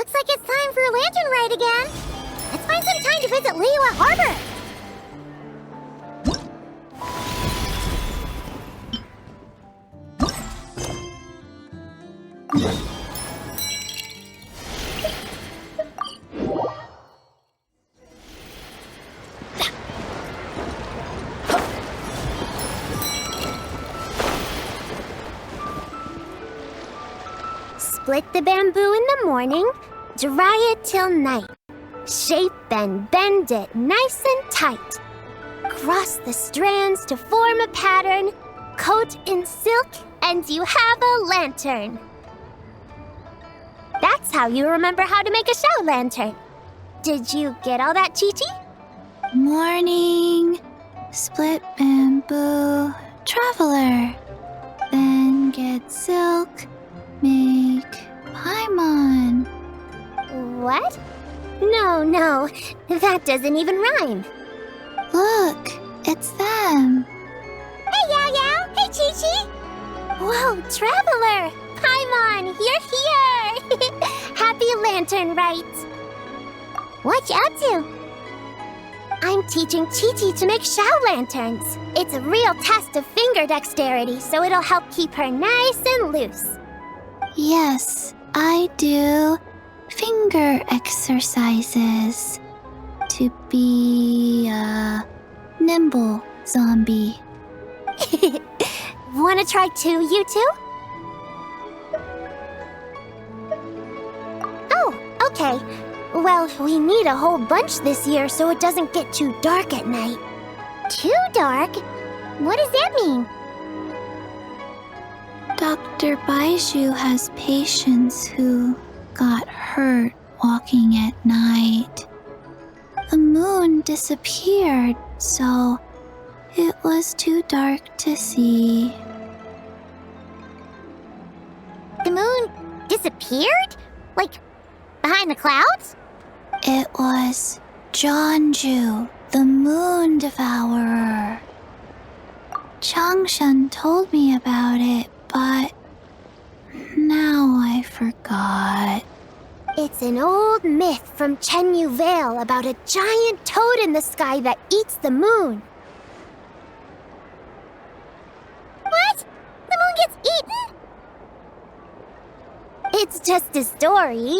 Looks like it's time for a lantern ride again. Let's find some time to visit Liyue Harbor. Split the bamboo in the morning, dry it till night. Shape and bend it nice and tight. Cross the strands to form a pattern, coat in silk, and you have a lantern. That's how you remember how to make a show lantern. Did you get all that, Chi-Chi? Morning, split bamboo, traveler. Then get silk, make paimon. What? No, that doesn't even rhyme. Look, it's them. Hey, Yao Yao! Hey, Chi-Chi! Whoa, Traveler! Paimon, you're here! Happy Lantern Rite! What you up to? I'm teaching Chi-Chi to make Shao lanterns. It's a real test of finger dexterity, so it'll help keep her nice and loose. Yes, I do finger exercises to be a nimble zombie. Wanna try too, you two? Oh, okay. Well, we need a whole bunch this year so it doesn't get too dark at night. Too dark? What does that mean? Dr. Baiju has patients who got hurt walking at night. The moon disappeared, so it was too dark to see. The moon disappeared? Like, behind the clouds? It was Jeonju, the moon devourer. Changshan told me about it, but now I forgot. It's an old myth from Chenyu Vale about a giant toad in the sky that eats the moon. What? The moon gets eaten? It's just a story.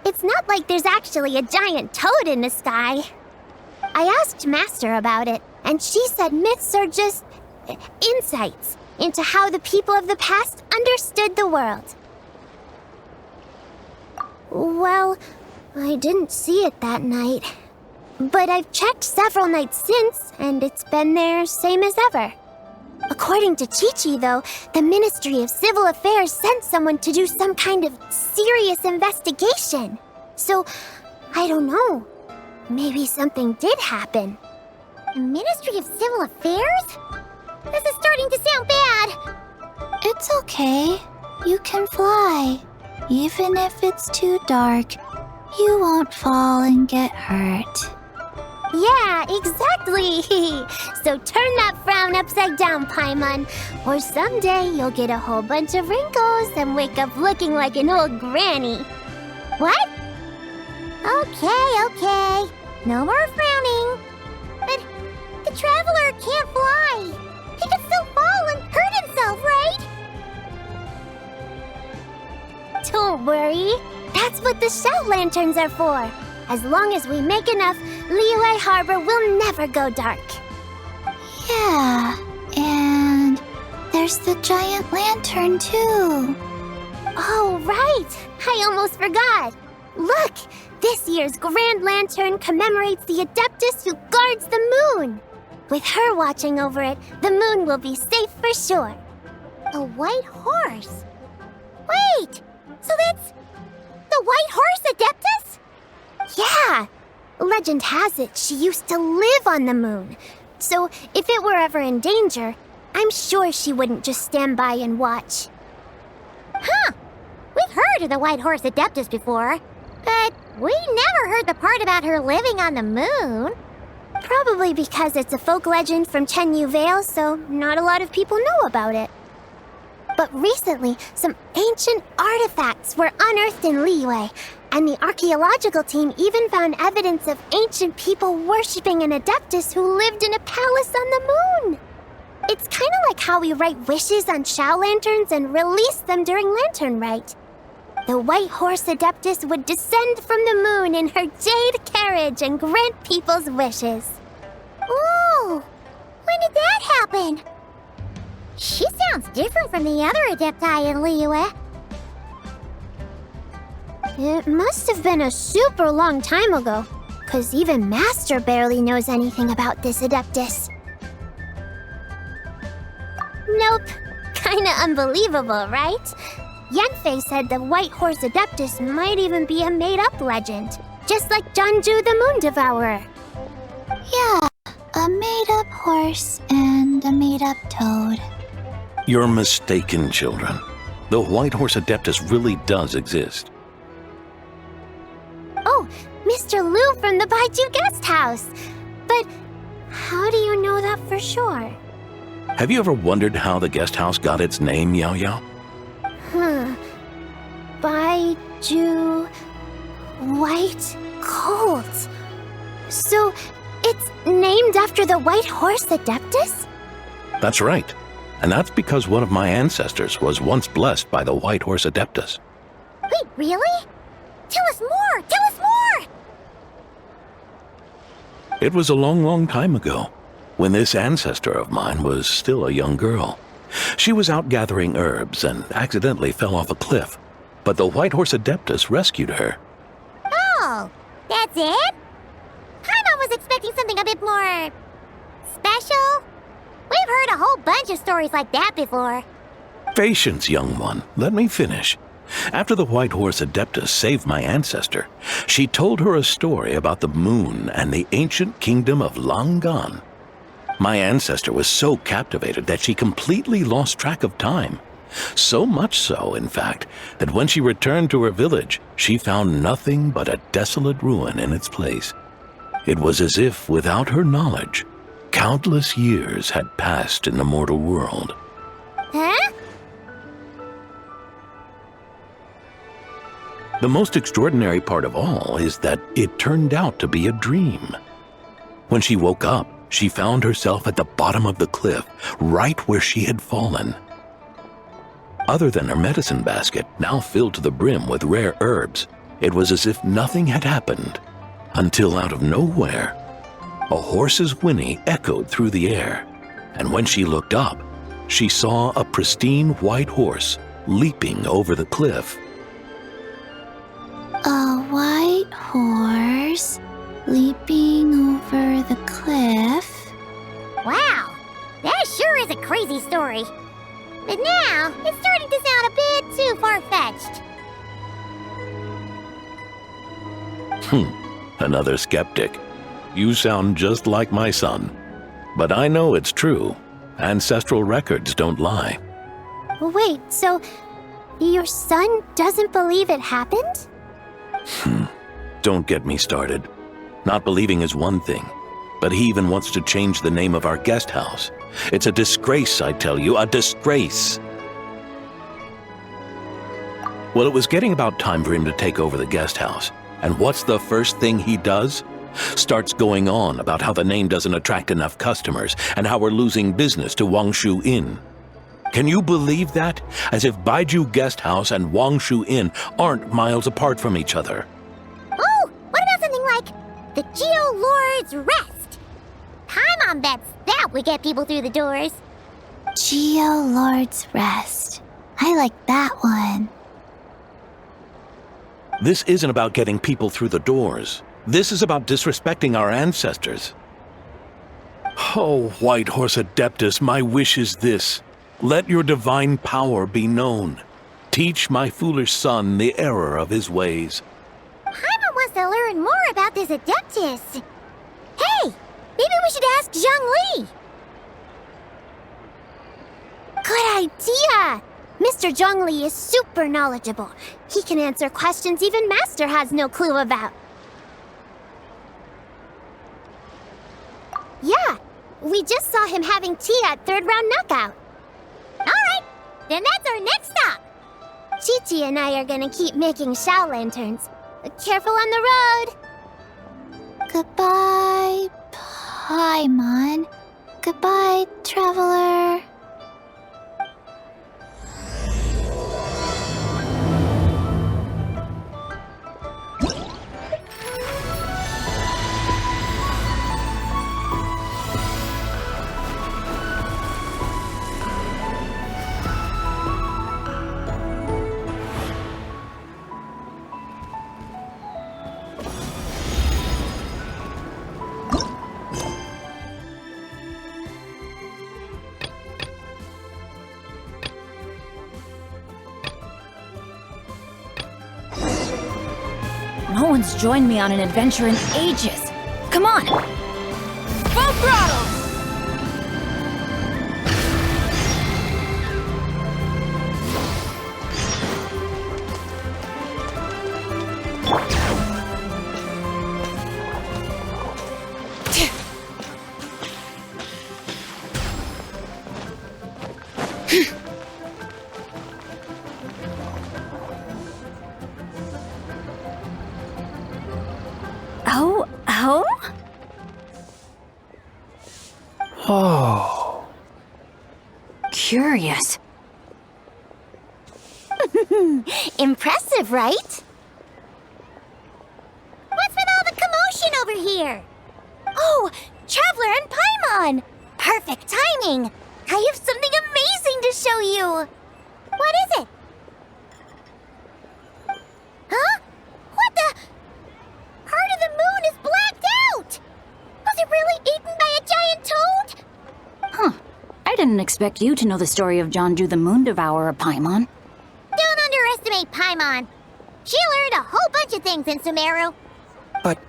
It's not like there's actually a giant toad in the sky. I asked Master about it, and she said myths are just insights into how the people of the past understood the world. Well, I didn't see it that night. But I've checked several nights since, and it's been there same as ever. According to Chi-Chi, though, the Ministry of Civil Affairs sent someone to do some kind of serious investigation. So, I don't know. Maybe something did happen. The Ministry of Civil Affairs? This is starting to sound bad. It's okay. You can fly. Even if it's too dark, you won't fall and get hurt. Yeah, exactly. So turn that frown upside down, Paimon, or someday you'll get a whole bunch of wrinkles and wake up looking like an old granny. What? Okay. No more frowning. But the Traveler can't fly. He could still fall and hurt himself, right? Don't worry. That's what the Shao lanterns are for. As long as we make enough, Liyue Harbor will never go dark. Yeah, and there's the giant lantern too. Oh, right! I almost forgot. Look! This year's Grand Lantern commemorates the Adeptus who guards the moon. With her watching over it, the moon will be safe for sure. A white horse? Wait! So that's the White Horse Adeptus? Yeah! Legend has it she used to live on the moon. So if it were ever in danger, I'm sure she wouldn't just stand by and watch. Huh! We've heard of the White Horse Adeptus before, but we never heard the part about her living on the moon. Probably because it's a folk legend from Chenyu Vale, so not a lot of people know about it. But recently, some ancient artifacts were unearthed in Liyue, and the archaeological team even found evidence of ancient people worshipping an Adeptus who lived in a palace on the moon. It's kind of like how we write wishes on Shao lanterns and release them during Lanternlit. The White Horse Adeptus would descend from the moon in her jade carriage and grant people's wishes. Ooh! When did that happen? She sounds different from the other Adepti in Liyue. It must have been a super long time ago, 'cause even Master barely knows anything about this Adeptus. Nope. Kinda unbelievable, right? Yanfei said the White Horse Adeptus might even be a made-up legend, just like Janju the Moon Devourer. Yeah, a made-up horse and a made-up toad. You're mistaken, children. The White Horse Adeptus really does exist. Oh, Mr. Liu from the Baiju Guest House. But how do you know that for sure? Have you ever wondered how the guest house got its name, Yao Yao? Baiju... White Colt. So, it's named after the White Horse Adeptus? That's right. And that's because one of my ancestors was once blessed by the White Horse Adeptus. Wait, really? Tell us more! Tell us more! It was a long, long time ago, when this ancestor of mine was still a young girl. She was out gathering herbs and accidentally fell off a cliff, but the White Horse Adeptus rescued her. Oh, that's it? Paimon was expecting something a bit more... special? We've heard a whole bunch of stories like that before. Patience, young one. Let me finish. After the White Horse Adeptus saved my ancestor, she told her a story about the moon and the ancient kingdom of Long Gone. My ancestor was so captivated that she completely lost track of time. So much so, in fact, that when she returned to her village, she found nothing but a desolate ruin in its place. It was as if, without her knowledge, countless years had passed in the mortal world. Huh? The most extraordinary part of all is that it turned out to be a dream. When she woke up, she found herself at the bottom of the cliff, right where she had fallen. Other than her medicine basket, now filled to the brim with rare herbs, it was as if nothing had happened, until out of nowhere, a horse's whinny echoed through the air, and when she looked up, she saw a pristine white horse leaping over the cliff. A white horse leaping over the cliff? Wow, that sure is a crazy story. But now, it's starting to sound a bit too far-fetched. Another skeptic. You sound just like my son. But I know it's true. Ancestral records don't lie. Wait, so your son doesn't believe it happened? Don't get me started. Not believing is one thing, but he even wants to change the name of our guest house. It's a disgrace, I tell you, a disgrace. Well, it was getting about time for him to take over the guest house. And what's the first thing he does? Starts going on about how the name doesn't attract enough customers and how we're losing business to Wangshu Inn. Can you believe that? As if Baiju Guest House and Wangshu Inn aren't miles apart from each other. Oh, what about something like the Geo Lord's Rest? Paimon bets that would get people through the doors. Geo Lord's Rest. I like that one. This isn't about getting people through the doors. This is about disrespecting our ancestors. Oh, White Horse Adeptus, my wish is this. Let your divine power be known. Teach my foolish son the error of his ways. Paimon wants to learn more about this Adeptus. Hey, maybe we should ask Zhongli. Good idea! Mr. Zhongli is super knowledgeable. He can answer questions even Master has no clue about. Yeah, we just saw him having tea at third round knockout. All right, Then that's our next stop. Chi-Chi and I are gonna keep making Shao lanterns. Careful on the road! Goodbye, Paimon. Goodbye, traveler. No one's joined me on an adventure in ages. Come on! Full throttle! Oh. Curious. Impressive, right? What's with all the commotion over here? Oh, Traveler and Paimon! Perfect timing! I have something amazing to show you! What is it? Huh? What the? Part of the moon is blacked out! Was it really eaten by a giant toad? Huh. I didn't expect you to know the story of Jeonju the Moon Devourer, Paimon. Don't underestimate Paimon. She learned a whole bunch of things in Sumeru. But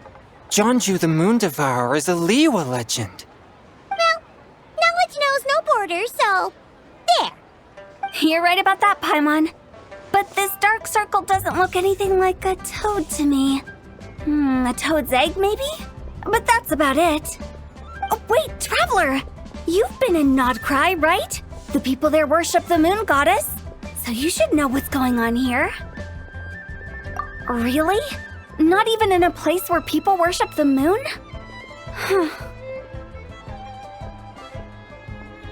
Jeonju the Moon Devourer is a Liyue legend. Well, knowledge knows no borders, so there. You're right about that, Paimon. But this dark circle doesn't look anything like a toad to me. A toad's egg, maybe? But that's about it. Oh, wait, Traveler! You've been in Nodcry, right? The people there worship the moon goddess. So you should know what's going on here. Really? Not even in a place where people worship the moon?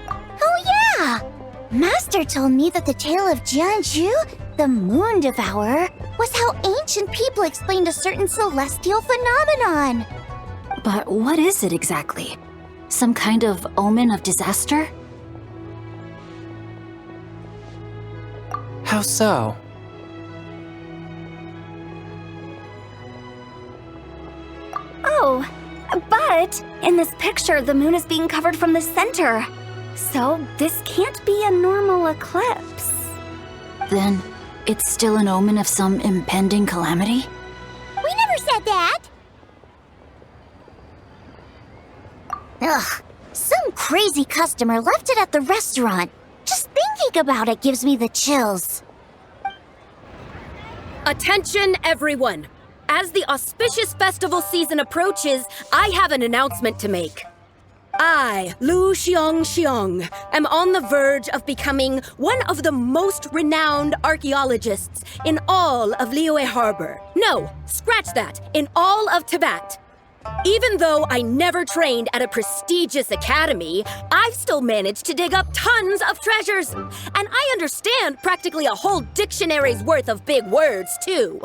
Oh yeah! Master told me that the tale of Jeonju, the Moon Devourer, was how ancient people explained a certain celestial phenomenon. But what is it exactly? Some kind of omen of disaster? How so? Oh, but in this picture, the moon is being covered from the center. So this can't be a normal eclipse. Then it's still an omen of some impending calamity? We never said that. Ugh, some crazy customer left it at the restaurant. Just thinking about it gives me the chills. Attention, everyone! As the auspicious festival season approaches, I have an announcement to make. I, Lu Xiong, am on the verge of becoming one of the most renowned archaeologists in all of Liyue Harbor. No, scratch that, in all of Tibet. Even though I never trained at a prestigious academy, I've still managed to dig up tons of treasures. And I understand practically a whole dictionary's worth of big words, too.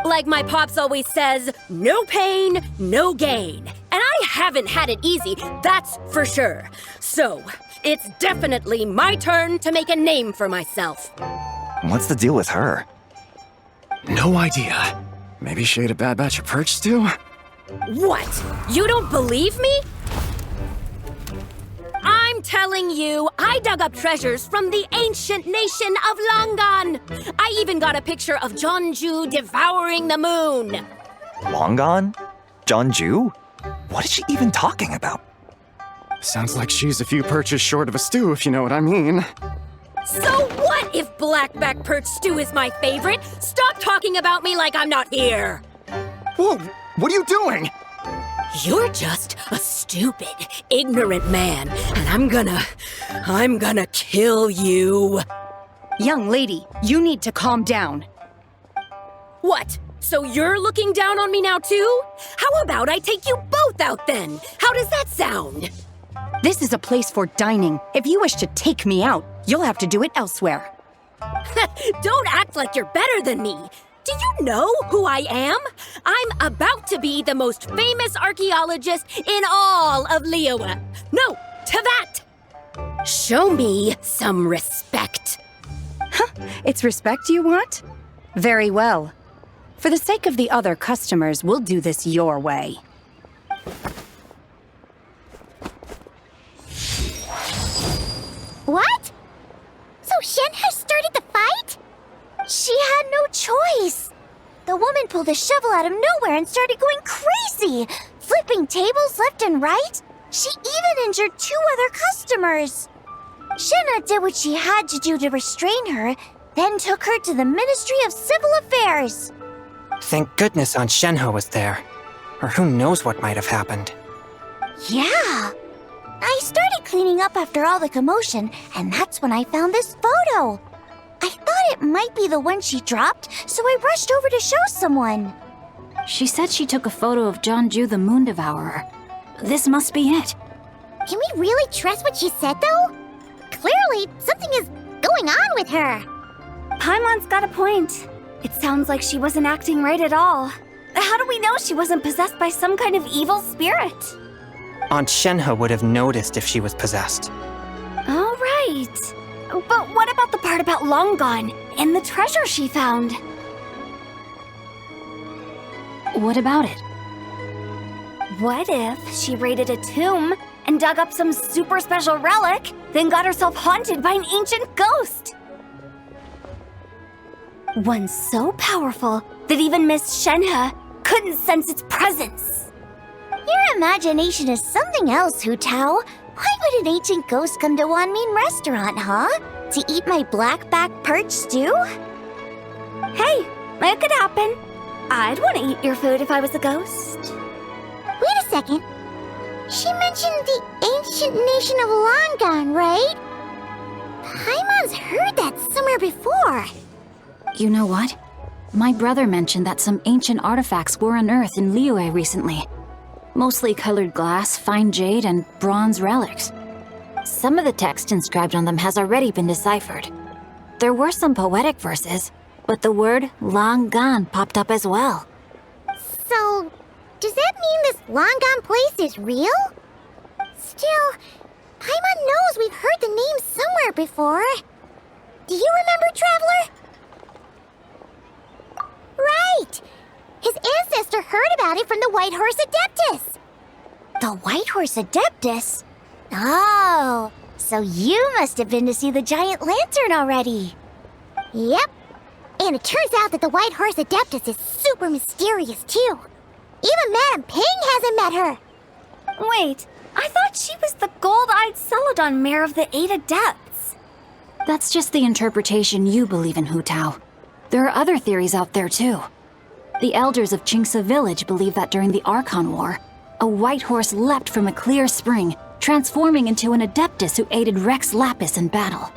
Like my pops always says, no pain, no gain. And I haven't had it easy, that's for sure. So, it's definitely my turn to make a name for myself. What's the deal with her? No idea. Maybe she ate a bad batch of perch stew? What? You don't believe me? I'm telling you, I dug up treasures from the ancient nation of Longan. I even got a picture of Jeonju devouring the moon. Long gone? Jeonju? What is she even talking about? Sounds like she's a few perches short of a stew, if you know what I mean. So what if blackback perch stew is my favorite? Stop talking about me like I'm not here. Whoa, what are you doing? You're just a stupid, ignorant man, and I'm gonna kill you. Young lady, you need to calm down. What? So you're looking down on me now too? How about I take you both out then? How does that sound? This is a place for dining. If you wish to take me out, you'll have to do it elsewhere. Don't act like you're better than me. Do you know who I am? I'm about to be the most famous archaeologist in all of Liyue. No, Tevat! Show me some respect. It's respect you want? Very well. For the sake of the other customers, we'll do this your way. What? So Shen has started the fight? She had no choice. The woman pulled a shovel out of nowhere and started going crazy, flipping tables left and right. She even injured 2 other customers. Shenhe did what she had to do to restrain her, then took her to the Ministry of Civil Affairs. Thank goodness Aunt Shenhe was there. Or who knows what might have happened. Yeah. I started cleaning up after all the commotion, and that's when I found this photo. I thought it might be the one she dropped, so I rushed over to show someone. She said she took a photo of Jianju the Moon Devourer. This must be it. Can we really trust what she said, though? Clearly, something is going on with her. Paimon's got a point. It sounds like she wasn't acting right at all. How do we know she wasn't possessed by some kind of evil spirit? Aunt Shenhe would have noticed if she was possessed. All right. But what about the part about Long Gone and the treasure she found? What about it? What if she raided a tomb and dug up some super special relic, then got herself haunted by an ancient ghost? One so powerful that even Miss Shenhe couldn't sense its presence. Your imagination is something else, Hu Tao. Why would an ancient ghost come to Wanmin Restaurant, huh? To eat my blackback perch stew? Hey, it could happen. I'd want to eat your food if I was a ghost. Wait a second. She mentioned the ancient nation of Long Gone, right? Paimon's heard that somewhere before. You know what? My brother mentioned that some ancient artifacts were unearthed in Liyue recently. Mostly colored glass, fine jade, and bronze relics. Some of the text inscribed on them has already been deciphered. There were some poetic verses, but the word long gone popped up as well. So, does that mean this Long Gone place is real? Still, Paimon knows we've heard the name somewhere before. Do you remember, Traveler? Right! His ancestor heard about it from the White Horse Adeptus. The White Horse Adeptus? Oh, so you must have been to see the giant lantern already. Yep. And it turns out that the White Horse Adeptus is super mysterious, too. Even Madame Ping hasn't met her. Wait, I thought she was the gold-eyed Celadon mare of the 8 Adepts. That's just the interpretation you believe in, Hu Tao. There are other theories out there, too. The elders of Qingce village believe that during the Archon War, a white horse leapt from a clear spring, transforming into an Adeptus who aided Rex Lapis in battle.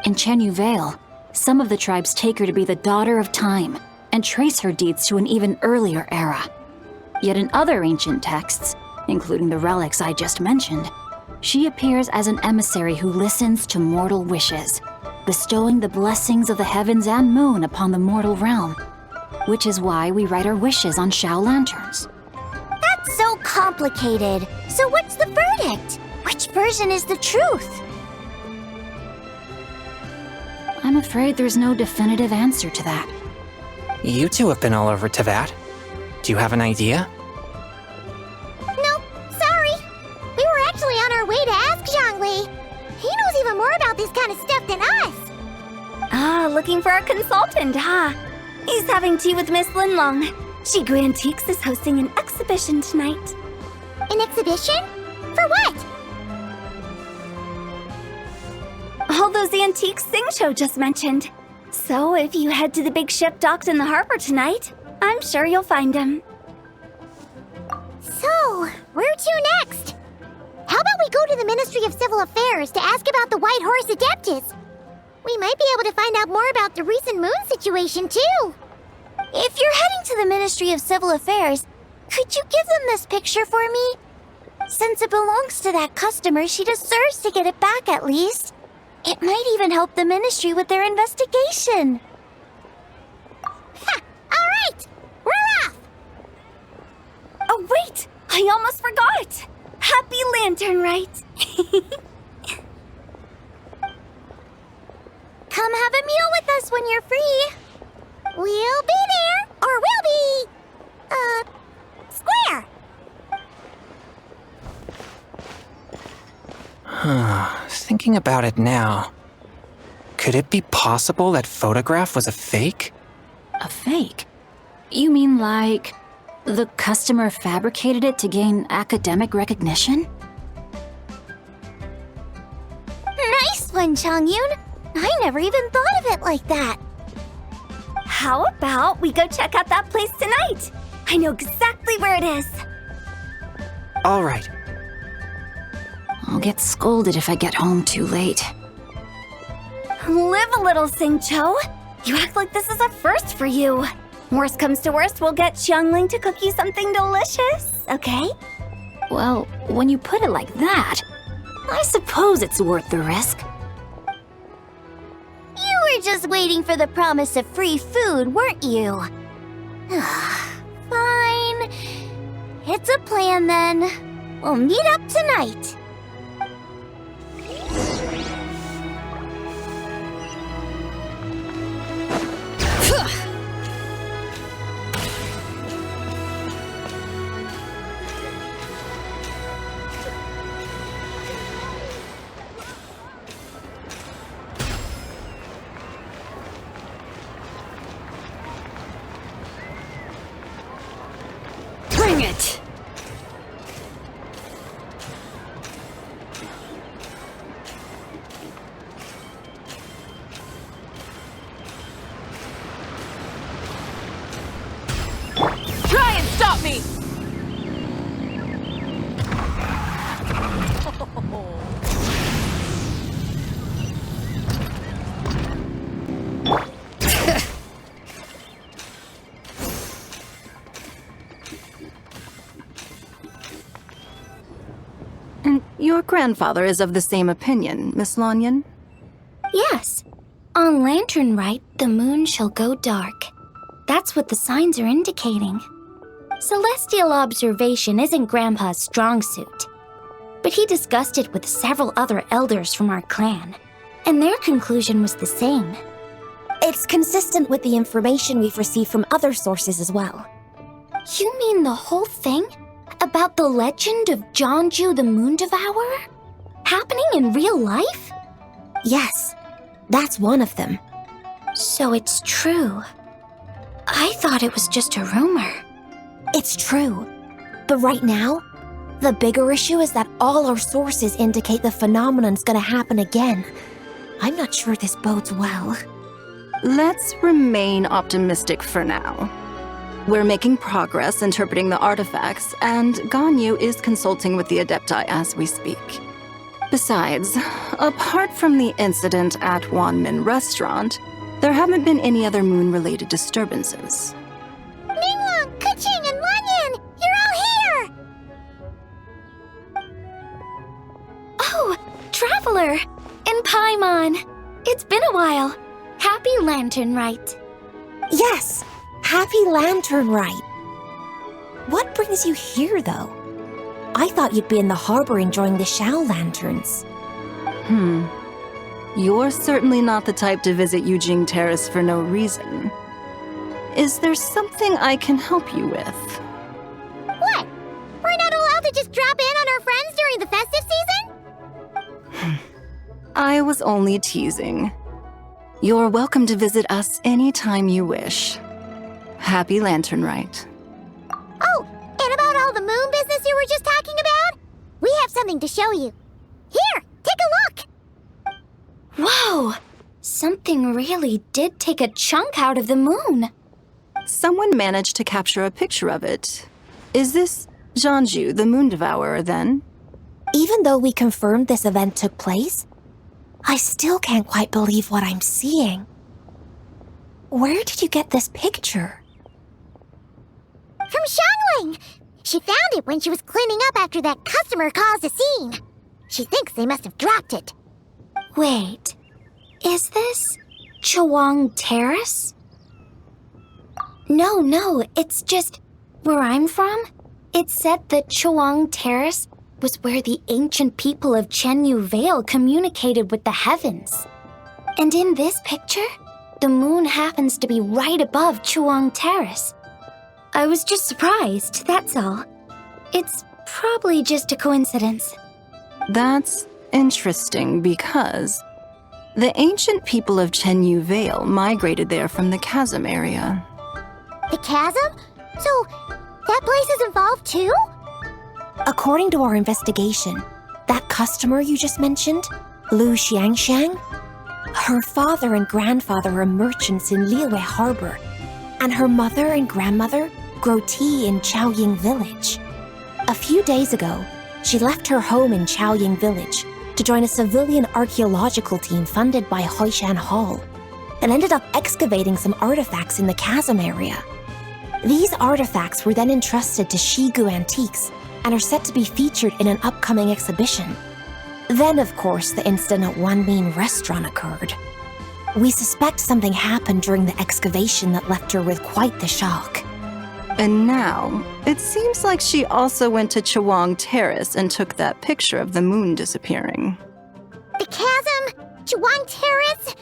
In Chenyu Vale, some of the tribes take her to be the daughter of time and trace her deeds to an even earlier era. Yet in other ancient texts, including the relics I just mentioned, she appears as an emissary who listens to mortal wishes, bestowing the blessings of the heavens and moon upon the mortal realm, which is why we write our wishes on Shao lanterns. That's so complicated. So what's the verdict? Which version is the truth? I'm afraid there's no definitive answer to that. You two have been all over Tevat. Do you have an idea? Nope, sorry. We were actually on our way to ask Zhongli. He knows even more about this kind of stuff than us. Ah, looking for a consultant, huh? He's having tea with Miss Linlong. Xigu Antiques is hosting an exhibition tonight. An exhibition? For what? All those antiques Sing Show just mentioned. So if you head to the big ship docked in the harbor tonight, I'm sure you'll find him. So, where to next? How about we go to the Ministry of Civil Affairs to ask about the White Horse Adeptus? We might be able to find out more about the recent moon situation, too. If you're heading to the Ministry of Civil Affairs, could you give them this picture for me? Since it belongs to that customer, she deserves to get it back at least. It might even help the Ministry with their investigation. Ha! All right! We're off! Oh, wait! I almost forgot! Happy Lanternlit! Come have a meal with us when you're free. We'll be there, or we'll be... square. Thinking about it now, could it be possible that photograph was a fake? A fake? You mean like the customer fabricated it to gain academic recognition? Nice one, Changyun. I never even thought of it like that. How about we go check out that place tonight? I know exactly where it is. All right. I'll get scolded if I get home too late. Live a little, Xingqiu. You act like this is a first for you. Worst comes to worst, we'll get Xiangling to cook you something delicious, okay? Well, when you put it like that, I suppose it's worth the risk. You were just waiting for the promise of free food, weren't you? Fine. It's a plan then. We'll meet up tonight. Bring it! Try and stop me! And your grandfather is of the same opinion, Miss Lanyan? Yes. On Lanternlit, the moon shall go dark. That's what the signs are indicating. Celestial observation isn't Grandpa's strong suit. But he discussed it with several other elders from our clan, and their conclusion was the same. It's consistent with the information we've received from other sources as well. You mean the whole thing? About the legend of Zhangju the Moon Devourer? Happening in real life? Yes, that's one of them. So it's true. I thought it was just a rumor. It's true. But right now, the bigger issue is that all our sources indicate the phenomenon's gonna happen again. I'm not sure this bodes well. Let's remain optimistic for now. We're making progress interpreting the artifacts, and Ganyu is consulting with the Adepti as we speak. Besides, apart from the incident at Wanmin Restaurant, there haven't been any other moon-related disturbances. Ningguang, Keqing, and Lanyan! You're all here! Oh, Traveler! And Paimon! It's been a while. Happy Lanternlit. Yes, happy Lanternlit. What brings you here, though? I thought you'd be in the harbor enjoying the Shao lanterns. You're certainly not the type to visit Yujing Terrace for no reason. Is there something I can help you with? What? We're not allowed to just drop in on our friends during the festive season? I was only teasing. You're welcome to visit us anytime you wish. Happy Lanternlit. Oh, and about all the moon business you were just talking about? We have something to show you. Here, take a look! Whoa! Something really did take a chunk out of the moon. Someone managed to capture a picture of it. Is this Zhangju, the Moon Devourer, then? Even though we confirmed this event took place, I still can't quite believe what I'm seeing. Where did you get this picture? From Xiangling! She found it when she was cleaning up after that customer caused a scene. She thinks they must have dropped it. Wait, is this Chawang Terrace? No, it's just where I'm from. It said that Chawang Terrace was where the ancient people of Chenyu Vale communicated with the heavens. And in this picture, the moon happens to be right above Chawang Terrace. I was just surprised, that's all. It's probably just a coincidence. That's interesting because the ancient people of Chenyu Vale migrated there from the chasm area. The chasm? So, that place is involved too? According to our investigation, that customer you just mentioned, Lu Xiangxiang, her father and grandfather are merchants in Liyue Harbor, and her mother and grandmother grow tea in Chaoying Village. A few days ago, she left her home in Chaoying Village to join a civilian archaeological team funded by Hoishan Hall, and ended up excavating some artifacts in the chasm area. These artifacts were then entrusted to Xigu Antiques and are set to be featured in an upcoming exhibition. Then, of course, the incident at Wanmin Restaurant occurred. We suspect something happened during the excavation that left her with quite the shock. And now, it seems like she also went to Chawang Terrace and took that picture of the moon disappearing. The chasm? Chawang Terrace?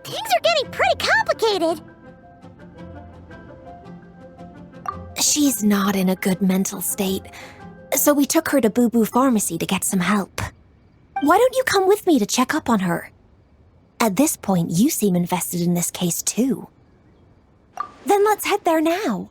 Things are getting pretty complicated. She's not in a good mental state, so we took her to Boo Boo Pharmacy to get some help. Why don't you come with me to check up on her? At this point, you seem invested in this case too. Then let's head there now.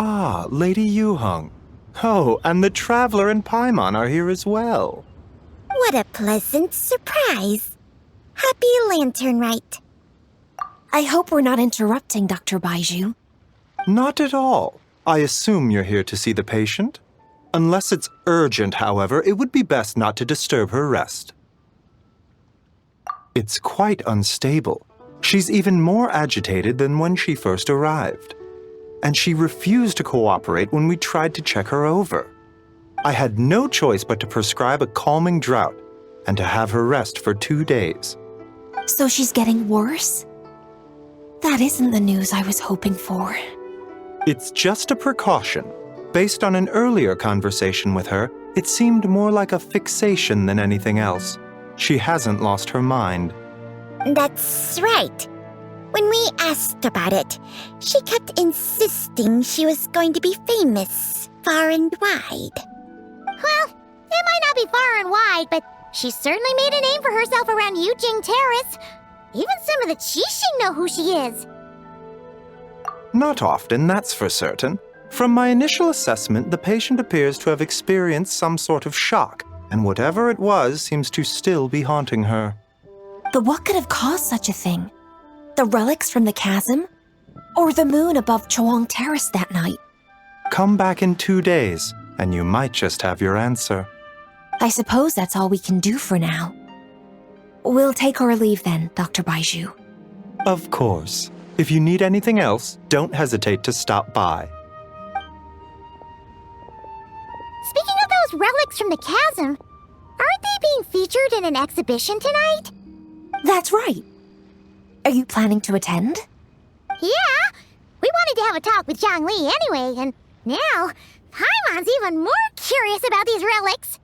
Ah, Lady Yuheng. Oh, and the Traveler and Paimon are here as well. What a pleasant surprise. Happy Lanternlit. I hope we're not interrupting, Dr. Baiju. Not at all. I assume you're here to see the patient. Unless it's urgent, however, it would be best not to disturb her rest. It's quite unstable. She's even more agitated than when she first arrived. And she refused to cooperate when we tried to check her over. I had no choice but to prescribe a calming draught and to have her rest for 2 days. So she's getting worse? That isn't the news I was hoping for. It's just a precaution. Based on an earlier conversation with her, it seemed more like a fixation than anything else. She hasn't lost her mind. That's right. When we asked about it, she kept insisting she was going to be famous far and wide. Well, it might not be far and wide, but she certainly made a name for herself around Yujing Terrace. Even some of the Qixing know who she is. Not often, that's for certain. From my initial assessment, the patient appears to have experienced some sort of shock, and whatever it was seems to still be haunting her. But what could have caused such a thing? The relics from the chasm? Or the moon above Chawang Terrace that night? Come back in 2 days, and you might just have your answer. I suppose that's all we can do for now. We'll take our leave then, Dr. Baiju. Of course. If you need anything else, don't hesitate to stop by. Speaking of those relics from the chasm, aren't they being featured in an exhibition tonight? That's right. Are you planning to attend? Yeah! We wanted to have a talk with Zhongli anyway, and now Paimon's even more curious about these relics.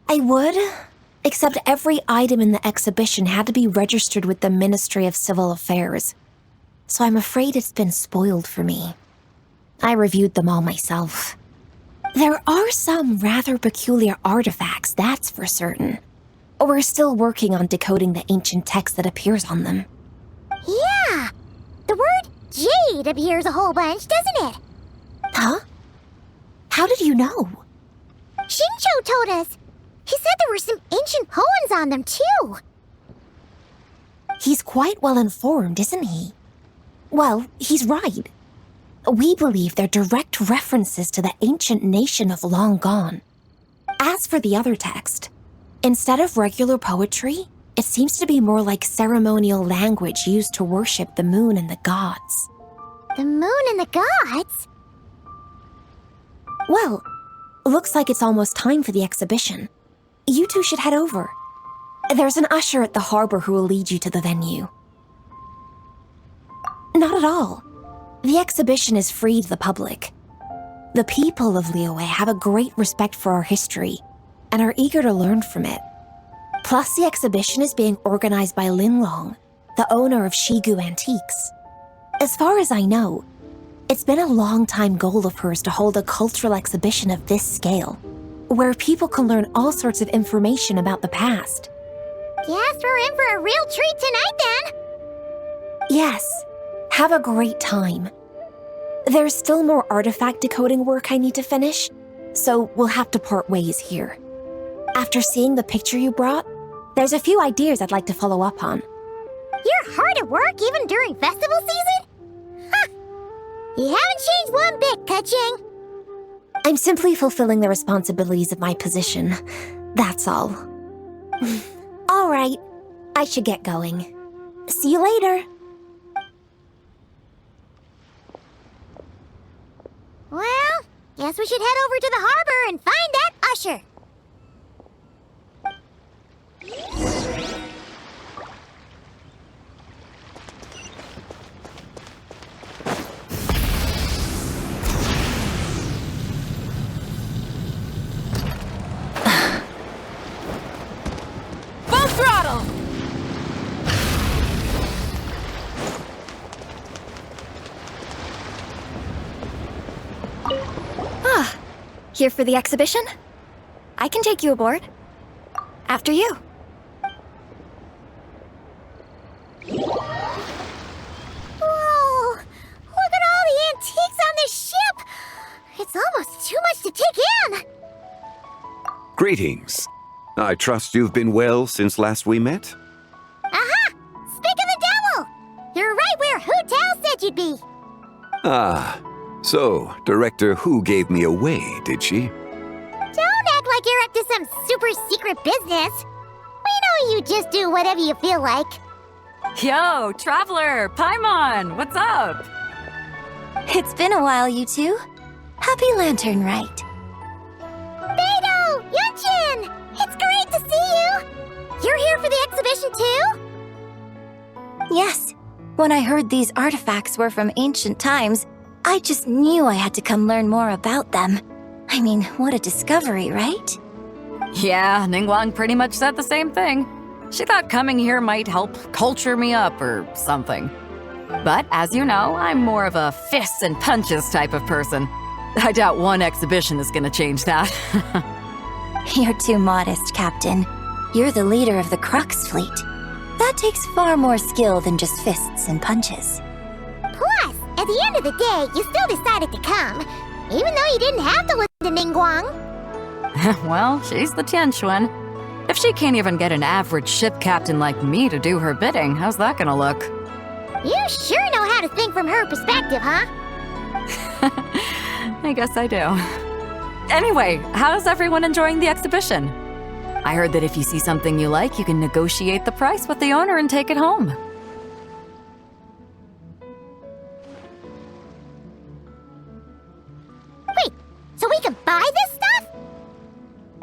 I would, except every item in the exhibition had to be registered with the Ministry of Civil Affairs, so I'm afraid it's been spoiled for me. I reviewed them all myself. There are some rather peculiar artifacts, that's for certain. We're still working on decoding the ancient text that appears on them. Yeah! The word jade appears a whole bunch, doesn't it? Huh? How did you know? Xingqiu told us. He said there were some ancient poems on them, too. He's quite well informed, isn't he? Well, he's right. We believe they're direct references to the ancient nation of long gone. As for the other text, instead of regular poetry, it seems to be more like ceremonial language used to worship the moon and the gods. The moon and the gods? Well, looks like it's almost time for the exhibition. You two should head over. There's an usher at the harbor who will lead you to the venue. Not at all. The exhibition is free to the public. The people of Liyue have a great respect for our history and are eager to learn from it. Plus, the exhibition is being organized by Linlong, the owner of Xigu Antiques. As far as I know, it's been a long-time goal of hers to hold a cultural exhibition of this scale, where people can learn all sorts of information about the past. Guess we're in for a real treat tonight, then. Yes, have a great time. There's still more artifact decoding work I need to finish, so we'll have to part ways here. After seeing the picture you brought, there's a few ideas I'd like to follow up on. You're hard at work even during festival season? Huh! You haven't changed one bit, Keqing. I'm simply fulfilling the responsibilities of my position. That's all. All right, I should get going. See you later. Well, guess we should head over to the harbor and find that usher. Full throttle! Ah, here for the exhibition? I can take you aboard. After you. Whoa! Look at all the antiques on this ship! It's almost too much to take in! Greetings. I trust you've been well since last we met? Aha! Speak of the devil! You're right where Hu Tao said you'd be! Ah, so Director Hu gave me away, did she? Don't act like you're up to some super secret business! We know you just do whatever you feel like. Yo, Traveler, Paimon, what's up? It's been a while, you two. Happy Lanternlit. Beidou! Yunchin! It's great to see you! You're here for the exhibition too? Yes. When I heard these artifacts were from ancient times, I just knew I had to come learn more about them. I mean, what a discovery, right? Yeah, Ningguang pretty much said the same thing. She thought coming here might help culture me up or something. But as you know, I'm more of a fists and punches type of person. I doubt one exhibition is gonna change that. You're too modest, Captain. You're the leader of the Crux fleet. That takes far more skill than just fists and punches. Plus, at the end of the day, you still decided to come, even though you didn't have to listen to Ningguang. Well, she's the Tianquan. If she can't even get an average ship captain like me to do her bidding, how's that gonna look? You sure know how to think from her perspective, huh? I guess I do. Anyway, how's everyone enjoying the exhibition? I heard that if you see something you like, you can negotiate the price with the owner and take it home. Wait, so we can buy this stuff?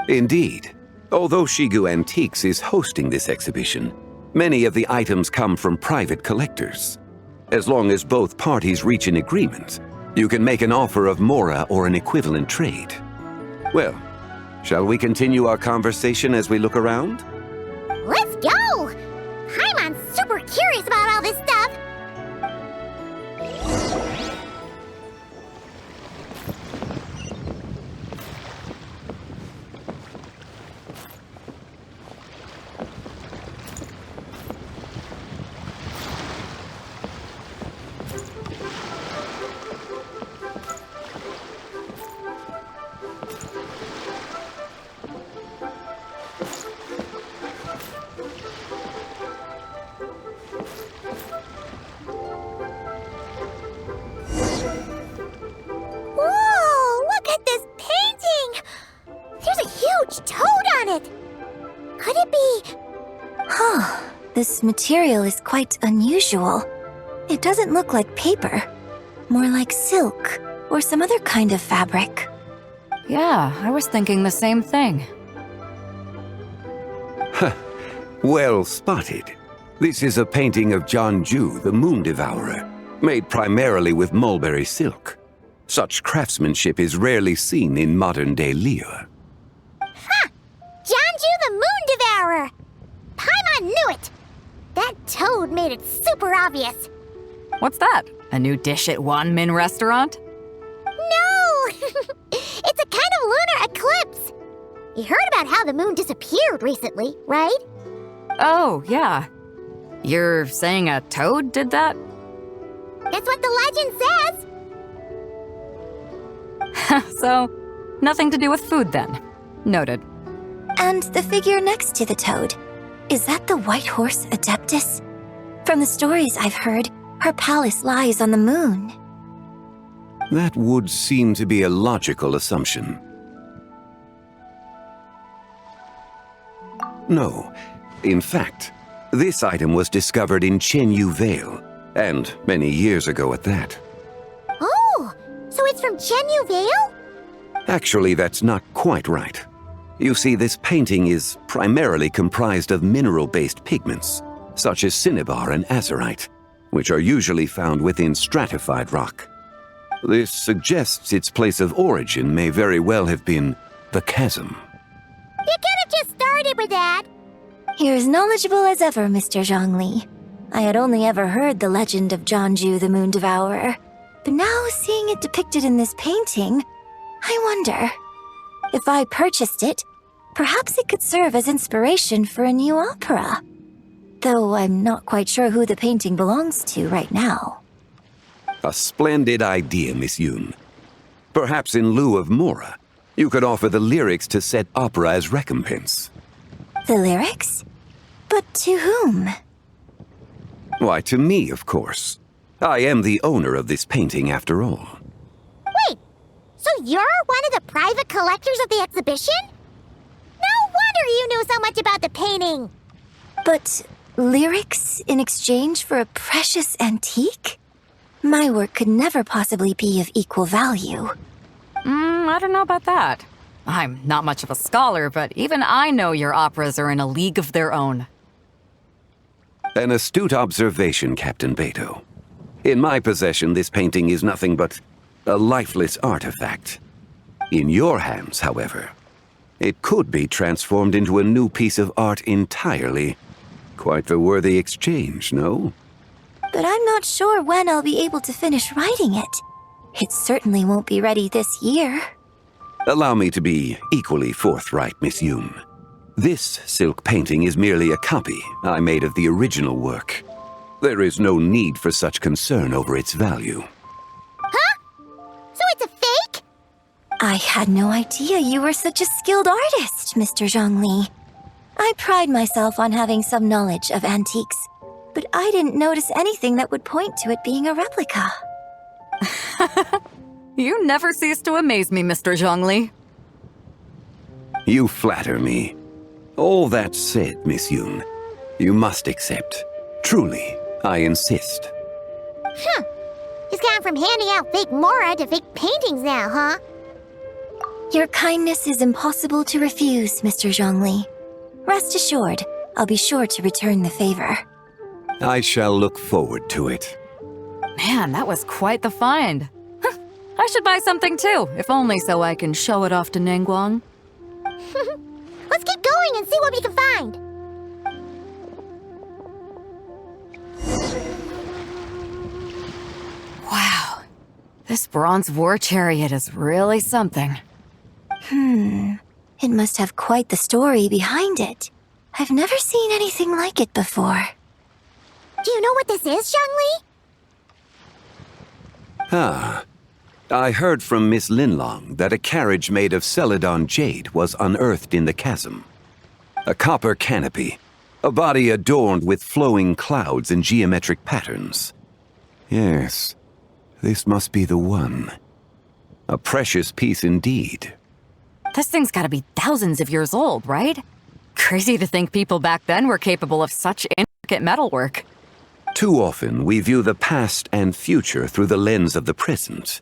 Indeed. Although Xigu Antiques is hosting this exhibition, many of the items come from private collectors. As long as both parties reach an agreement, you can make an offer of mora or an equivalent trade. Well, shall we continue our conversation as we look around? Let's go! Paimon's super curious about all this stuff. This material is quite unusual. It doesn't look like paper, more like silk or some other kind of fabric. Yeah, I was thinking the same thing. Well spotted. This is a painting of Chenyu, the Moon Devourer, made primarily with mulberry silk. Such craftsmanship is rarely seen in modern-day Liyue. Ha! Chenyu the Moon Devourer! Paimon knew it! That toad made it super obvious. What's that? A new dish at Wanmin restaurant? No! It's a kind of lunar eclipse. You heard about how the moon disappeared recently, right? Oh, yeah. You're saying a toad did that? That's what the legend says. So, nothing to do with food then. Noted. And the figure next to the toad, is that the White Horse Adeptus? From the stories I've heard, her palace lies on the moon. That would seem to be a logical assumption. No. In fact, this item was discovered in Chenyu Vale, and many years ago at that. Oh, so it's from Chenyu Vale? Actually, that's not quite right. You see, this painting is primarily comprised of mineral-based pigments, such as cinnabar and azurite, which are usually found within stratified rock. This suggests its place of origin may very well have been the chasm. You could have just started with that. You're as knowledgeable as ever, Mr. Zhongli. I had only ever heard the legend of Chenyu the Moon Devourer, but now seeing it depicted in this painting, I wonder, if I purchased it, perhaps it could serve as inspiration for a new opera. Though I'm not quite sure who the painting belongs to right now. A splendid idea, Miss Yoon. Perhaps in lieu of Mora, you could offer the lyrics to said opera as recompense. The lyrics? But to whom? Why, to me, of course. I am the owner of this painting, after all. Wait, so you're one of the private collectors of the exhibition? No wonder you knew so much about the painting. But lyrics in exchange for a precious antique? My work could never possibly be of equal value. I don't know about that. I'm not much of a scholar, but even I know your operas are in a league of their own. An astute observation, Captain Beto. In my possession, this painting is nothing but a lifeless artifact. In your hands, however, it could be transformed into a new piece of art entirely. Quite the worthy exchange, no? But I'm not sure when I'll be able to finish writing it. It certainly won't be ready this year. Allow me to be equally forthright, Miss Yoon. This silk painting is merely a copy I made of the original work. There is no need for such concern over its value. Huh? So it's a fake? I had no idea you were such a skilled artist, Mr. Zhongli. I pride myself on having some knowledge of antiques, but I didn't notice anything that would point to it being a replica. You never cease to amaze me, Mr. Zhongli. You flatter me. All that said, Miss Yoon, you must accept. Truly, I insist. Huh. He's gone from handing out fake Mora to fake paintings now, huh? Your kindness is impossible to refuse, Mr. Zhongli. Rest assured, I'll be sure to return the favor. I shall look forward to it. Man, that was quite the find. I should buy something too, if only so I can show it off to Ningguang. Let's keep going and see what we can find. Wow, this bronze war chariot is really something. It must have quite the story behind it. I've never seen anything like it before. Do you know what this is, Zhongli? Ah. I heard from Miss Linlong that a carriage made of Celadon jade was unearthed in the chasm. A copper canopy, a body adorned with flowing clouds and geometric patterns. Yes, this must be the one. A precious piece indeed. This thing's gotta be thousands of years old, right? Crazy to think people back then were capable of such intricate intricate metalwork. Too often, we view the past and future through the lens of the present.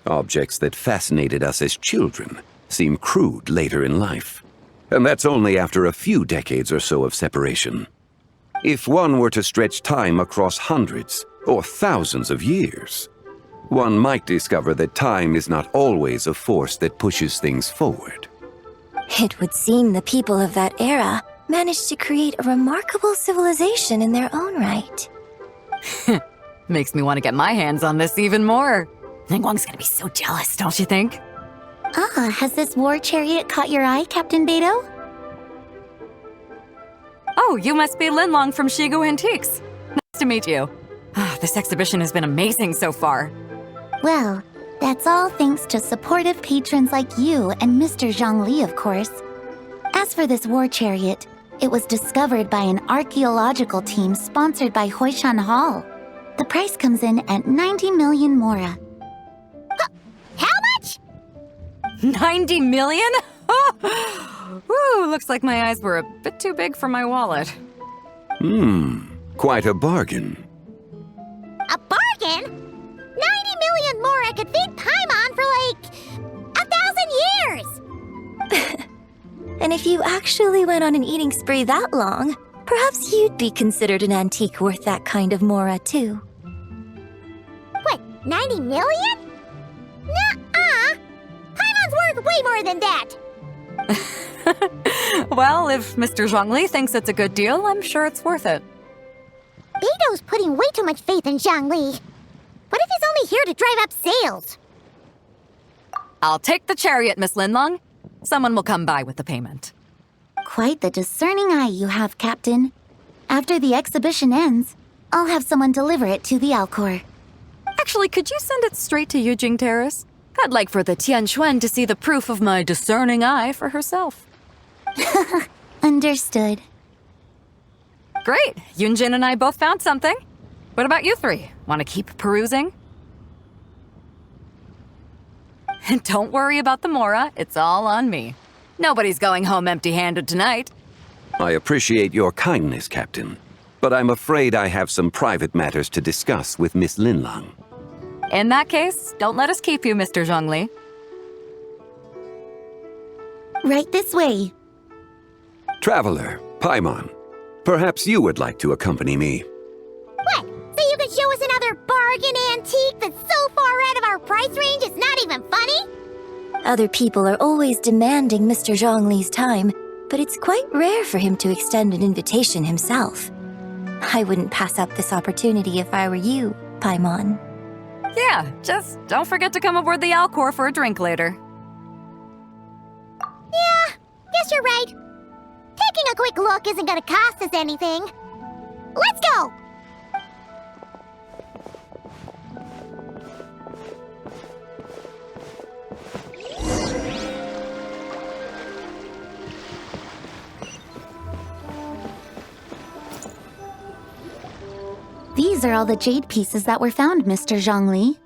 Objects that fascinated us as children seem crude later in life. And that's only after a few decades or so of separation. If one were to stretch time across hundreds or thousands of years, one might discover that time is not always a force that pushes things forward. It would seem the people of that era managed to create a remarkable civilization in their own right. Makes me want to get my hands on this even more. Ningguang's gonna be so jealous, don't you think? Ah, has this war chariot caught your eye, Captain Beidou? Oh, you must be Linlong from Xigu Antiques. Nice to meet you. This exhibition has been amazing so far. Well, that's all thanks to supportive patrons like you and Mr. Zhongli, of course. As for this war chariot, it was discovered by an archaeological team sponsored by Huishan Hall. The price comes in at 90 million mora. How much? 90 million? Woo, looks like my eyes were a bit too big for my wallet. Quite a bargain. A bargain? 90 million mora could feed Paimon for like 1,000 years! And if you actually went on an eating spree that long, perhaps you'd be considered an antique worth that kind of mora, too. What, 90 million? Nuh-uh! Paimon's worth way more than that! Well, if Mr. Zhongli thinks it's a good deal, I'm sure it's worth it. Beidou's putting way too much faith in Zhongli. What if he's only here to drive up sales? I'll take the chariot, Miss Linlong. Someone will come by with the payment. Quite the discerning eye you have, Captain. After the exhibition ends, I'll have someone deliver it to the Alcor. Actually, could you send it straight to Yujing Terrace? I'd like for the Tianquan to see the proof of my discerning eye for herself. Understood. Great. Yunjin and I both found something. What about you three? Want to keep perusing? And don't worry about the mora. It's all on me. Nobody's going home empty-handed tonight. I appreciate your kindness, Captain, but I'm afraid I have some private matters to discuss with Miss Linlong. In that case, don't let us keep you, Mr. Zhongli. Right this way. Traveler, Paimon, perhaps you would like to accompany me. What? So you can show us another bargain antique that's so far out of our price range it's not even funny? Other people are always demanding Mr. Zhongli's time, but it's quite rare for him to extend an invitation himself. I wouldn't pass up this opportunity if I were you, Paimon. Yeah, just don't forget to come aboard the Alcor for a drink later. Yeah, guess you're right. Taking a quick look isn't gonna cost us anything. Let's go! These are all the jade pieces that were found, Mr. Zhongli.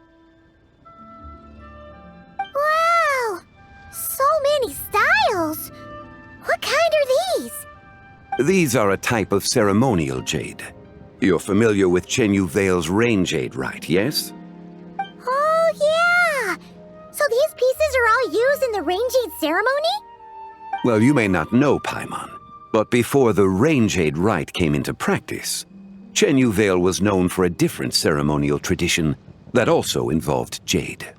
Wow! So many styles! What kind are these? These are a type of ceremonial jade. You're familiar with Chenyu Vale's rain jade, right, yes? Oh, yeah! So these pieces are all used in the rain jade ceremony? Well, you may not know, Paimon, but before the rain jade rite came into practice, Chenyu Vale was known for a different ceremonial tradition that also involved jade.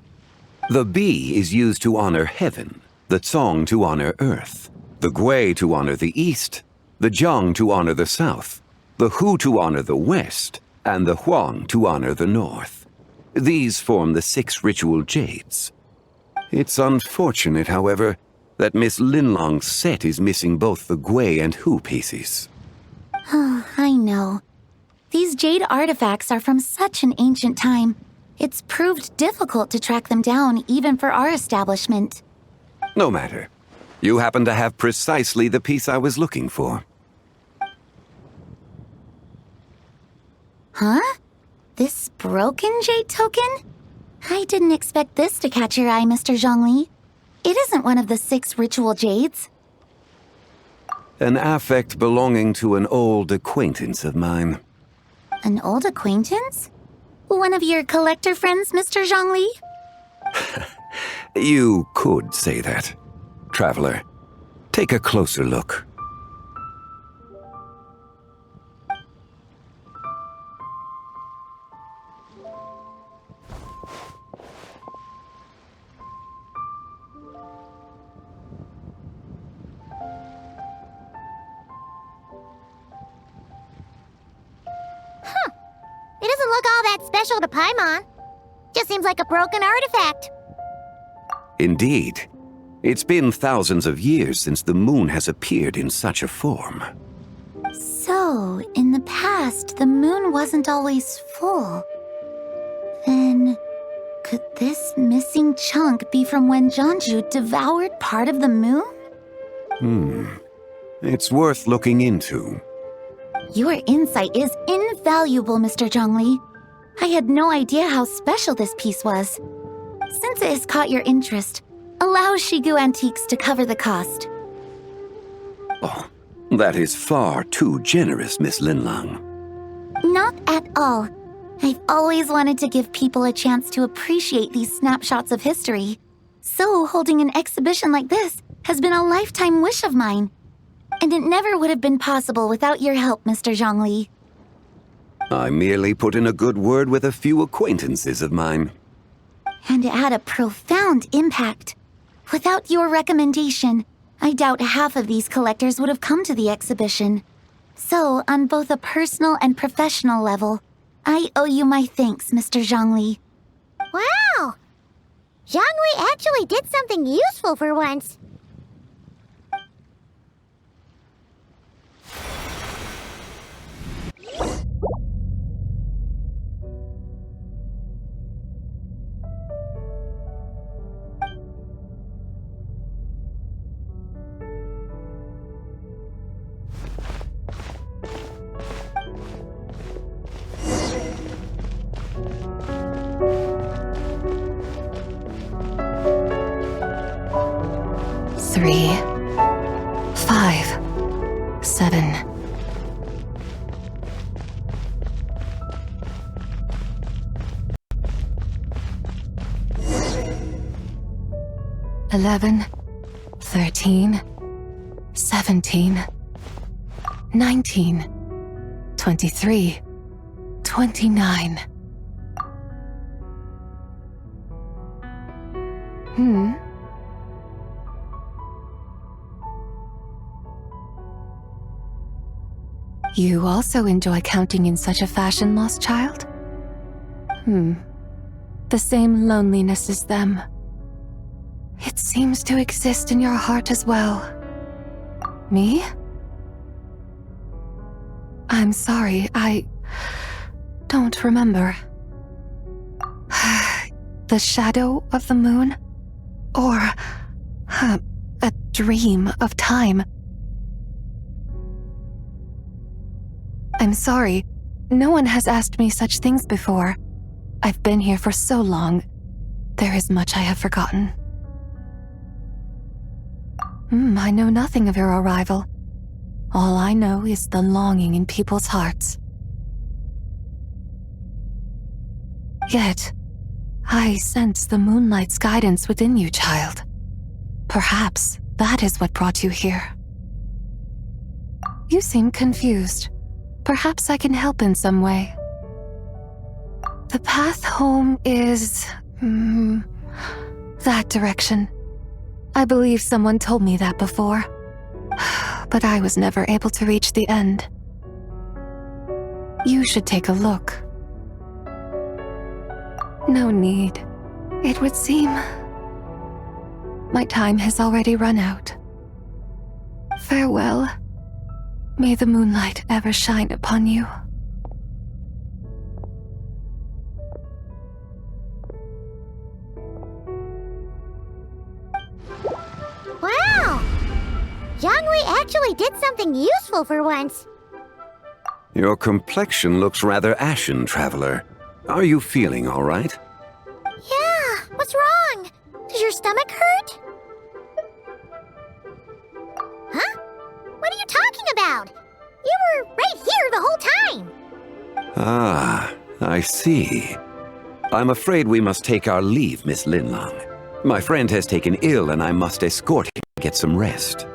The bee is used to honor heaven, the Tsong to honor earth, the Gui to honor the east, the Jiang to honor the south, the Hu to honor the west, and the Huang to honor the north. These form the 6 ritual jades. It's unfortunate, however, that Miss Linlong's set is missing both the Gui and Hu pieces. Oh, I know. These jade artifacts are from such an ancient time. It's proved difficult to track them down, even for our establishment. No matter. You happen to have precisely the piece I was looking for. Huh? This broken jade token? I didn't expect this to catch your eye, Mr. Zhongli. It isn't one of the 6 ritual jades. An affect belonging to an old acquaintance of mine. An old acquaintance? One of your collector friends, Mr. Zhongli? You could say that. Traveler, take a closer look. It doesn't look all that special to Paimon. Just seems like a broken artifact. Indeed. It's been thousands of years since the moon has appeared in such a form. So, in the past, the moon wasn't always full. Then, could this missing chunk be from when Zhongju devoured part of the moon? It's worth looking into. Your insight is invaluable, Mr. Zhongli. I had no idea how special this piece was. Since it has caught your interest, allow Xigu Antiques to cover the cost. Oh, that is far too generous, Miss Linlang. Not at all. I've always wanted to give people a chance to appreciate these snapshots of history. So holding an exhibition like this has been a lifetime wish of mine. And it never would have been possible without your help, Mr. Zhongli. I merely put in a good word with a few acquaintances of mine. And it had a profound impact. Without your recommendation, I doubt half of these collectors would have come to the exhibition. So, on both a personal and professional level, I owe you my thanks, Mr. Zhongli. Wow! Zhongli actually did something useful for once. Three, 5, 7. $11, 13, 17, 19, 23, 29. You also enjoy counting in such a fashion, lost child? The same loneliness as them. It seems to exist in your heart as well. Me? I'm sorry, I don't remember. The shadow of the moon? Or a dream of time? I'm sorry. No one has asked me such things before. I've been here for so long. There is much I have forgotten. I know nothing of your arrival. All I know is the longing in people's hearts. Yet, I sense the moonlight's guidance within you, child. Perhaps that is what brought you here. You seem confused. Perhaps I can help in some way. The path home is... that direction. I believe someone told me that before. But I was never able to reach the end. You should take a look. No need. It would seem... my time has already run out. Farewell. May the moonlight ever shine upon you. Wow! Zhongli actually did something useful for once. Your complexion looks rather ashen, Traveler. Are you feeling all right? Yeah, what's wrong? Does your stomach hurt? Huh? What are you right here the whole time! Ah, I see. I'm afraid we must take our leave, Miss Linlang. My friend has taken ill and I must escort him to get some rest.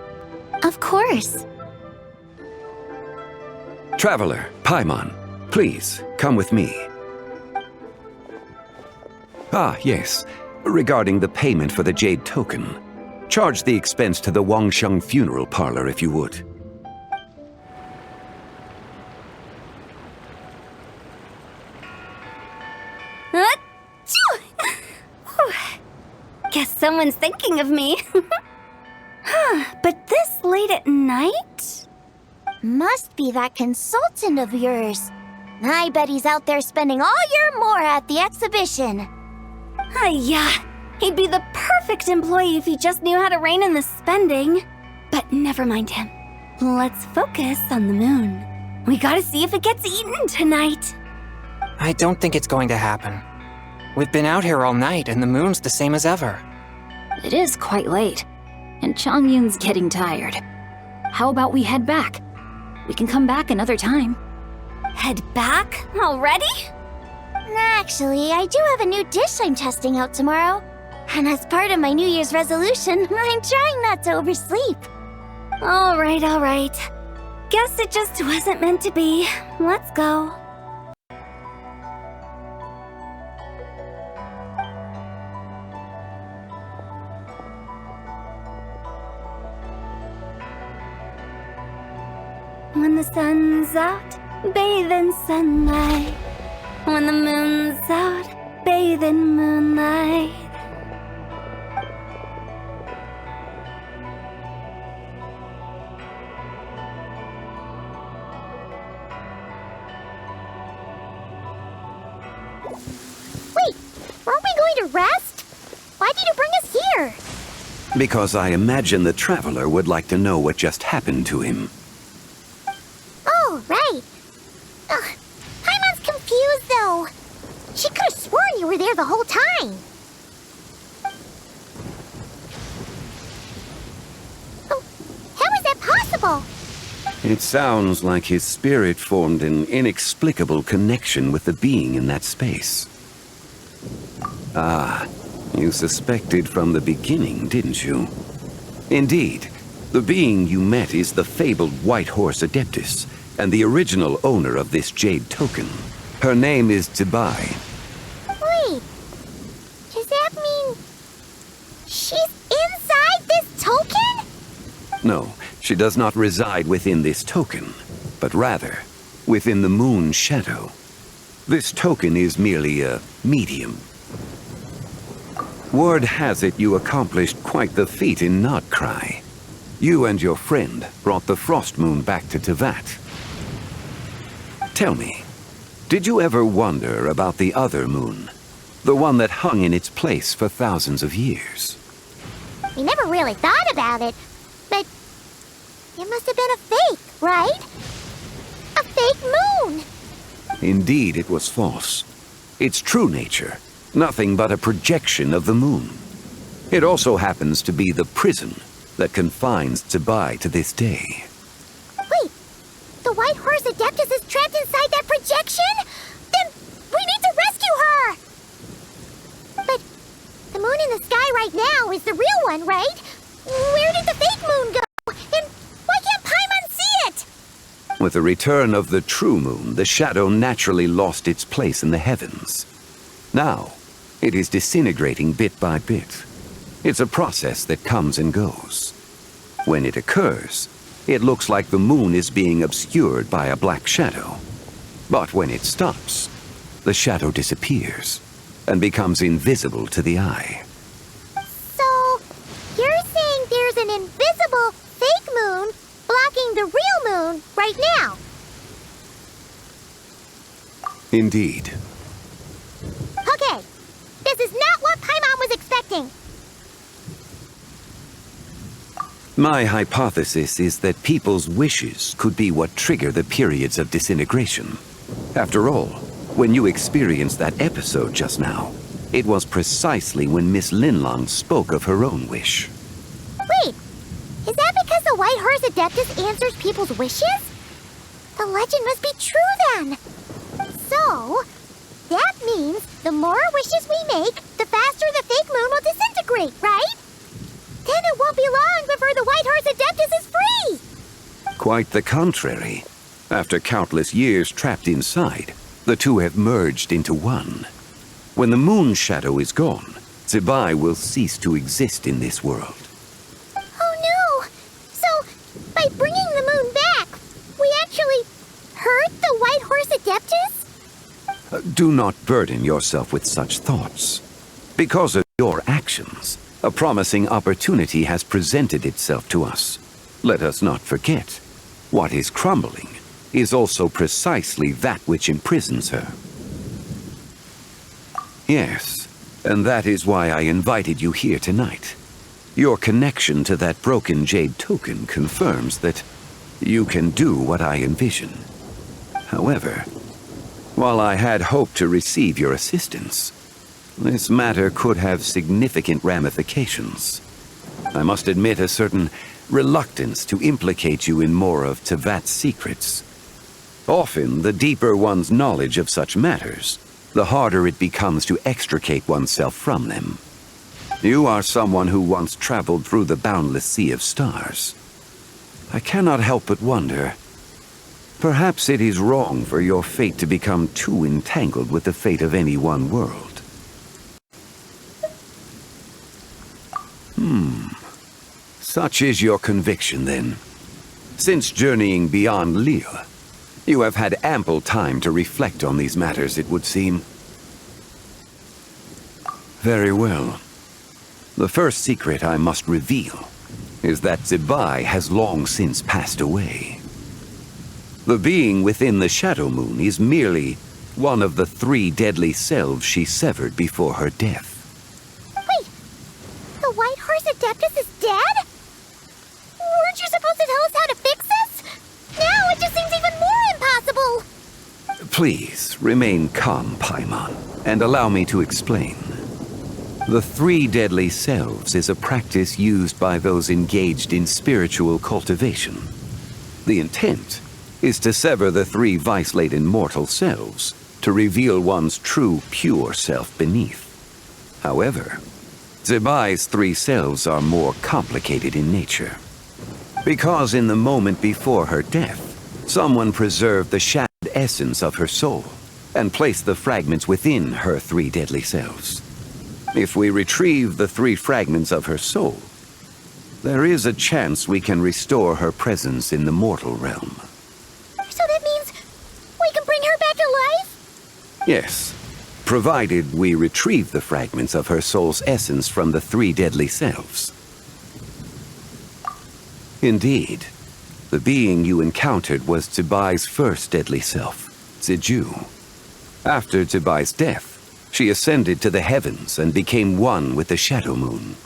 Of course. Traveler, Paimon, please, come with me. Ah, yes. Regarding the payment for the jade token. Charge the expense to the Wangsheng funeral parlor if you would. Guess someone's thinking of me. But this late at night? Must be that consultant of yours. I bet he's out there spending all year more at the exhibition. Yeah, he'd be the perfect employee if he just knew how to rein in the spending. But never mind him. Let's focus on the moon. We gotta see if it gets eaten tonight. I don't think it's going to happen. We've been out here all night and the moon's the same as ever. It is quite late, and Changyun's getting tired. How about we head back? We can come back another time. Head back? Already? Actually, I do have a new dish I'm testing out tomorrow. And as part of my New Year's resolution, I'm trying not to oversleep. All right. Guess it just wasn't meant to be. Let's go. When the sun's out, bathe in sunlight. When the moon's out, bathe in moonlight. Wait, weren't we going to rest? Why did you bring us here? Because I imagine the traveler would like to know what just happened to him. Oh, right. Paimon's confused, though. She could have sworn you were there the whole time. Oh, how is that possible? It sounds like his spirit formed an inexplicable connection with the being in that space. Ah, you suspected from the beginning, didn't you? Indeed, the being you met is the fabled White Horse Adeptus, and the original owner of this jade token. Her name is Zibai. Wait, does that mean she's inside this token? No, she does not reside within this token, but rather within the moon's shadow. This token is merely a medium. Word has it you accomplished quite the feat in Notcry. You and your friend brought the Frost Moon back to Tevat. Tell me, did you ever wonder about the other moon? The one that hung in its place for thousands of years? We never really thought about it, but it must have been a fake, right? A fake moon! Indeed, it was false. Its true nature, nothing but a projection of the moon. It also happens to be the prison that confines Zibai to this day. Wait, the White Horse Adeptus is trapped inside that projection? Then we need to rescue her! But the moon in the sky right now is the real one, right? Where did the fake moon go? And why can't Paimon see it? With the return of the true moon, the shadow naturally lost its place in the heavens. Now, it is disintegrating bit by bit. It's a process that comes and goes. When it occurs, it looks like the moon is being obscured by a black shadow. But when it stops, the shadow disappears and becomes invisible to the eye. So, you're saying there's an invisible fake moon blocking the real moon right now? Indeed. Okay, this is not what Paimon was expecting. My hypothesis is that people's wishes could be what trigger the periods of disintegration. After all, when you experienced that episode just now, it was precisely when Miss Linlang spoke of her own wish. Wait, is that because the White Horse Adeptus answers people's wishes? The legend must be true then. So, that means the more wishes we make, the faster the fake moon will disintegrate, right? Then it won't be long before the White Horse Adeptus is free! Quite the contrary. After countless years trapped inside, the two have merged into one. When the moon shadow is gone, Zibai will cease to exist in this world. Oh no! So, by bringing the moon back, we actually hurt the White Horse Adeptus? Do not burden yourself with such thoughts. Because of your actions, a promising opportunity has presented itself to us. Let us not forget, what is crumbling is also precisely that which imprisons her. Yes, and that is why I invited you here tonight. Your connection to that broken jade token confirms that you can do what I envision. However, while I had hoped to receive your assistance, this matter could have significant ramifications. I must admit a certain reluctance to implicate you in more of Tevat's secrets. Often, the deeper one's knowledge of such matters, the harder it becomes to extricate oneself from them. You are someone who once traveled through the boundless sea of stars. I cannot help but wonder, perhaps it is wrong for your fate to become too entangled with the fate of any one world. Such is your conviction, then. Since journeying beyond Liyue, you have had ample time to reflect on these matters, it would seem. Very well. The first secret I must reveal is that Zibai has long since passed away. The being within the Shadow Moon is merely one of the 3 deadly selves she severed before her death. Wait! The White Horse Adeptus is dead? Weren't you supposed to tell us how to fix this? Now it just seems even more impossible! Please, remain calm, Paimon, and allow me to explain. The 3 deadly selves is a practice used by those engaged in spiritual cultivation. The intent is to sever the 3 vice-laden mortal selves to reveal one's true, pure self beneath. However, Zibai's 3 selves are more complicated in nature. Because in the moment before her death, someone preserved the shattered essence of her soul and placed the fragments within her 3 deadly selves. If we retrieve the 3 fragments of her soul, there is a chance we can restore her presence in the mortal realm. So that means we can bring her back to life? Yes, provided we retrieve the fragments of her soul's essence from the 3 deadly selves. Indeed, the being you encountered was Zibai's first deadly self, Xigu. After Zibai's death, she ascended to the heavens and became one with the Shadow Moon.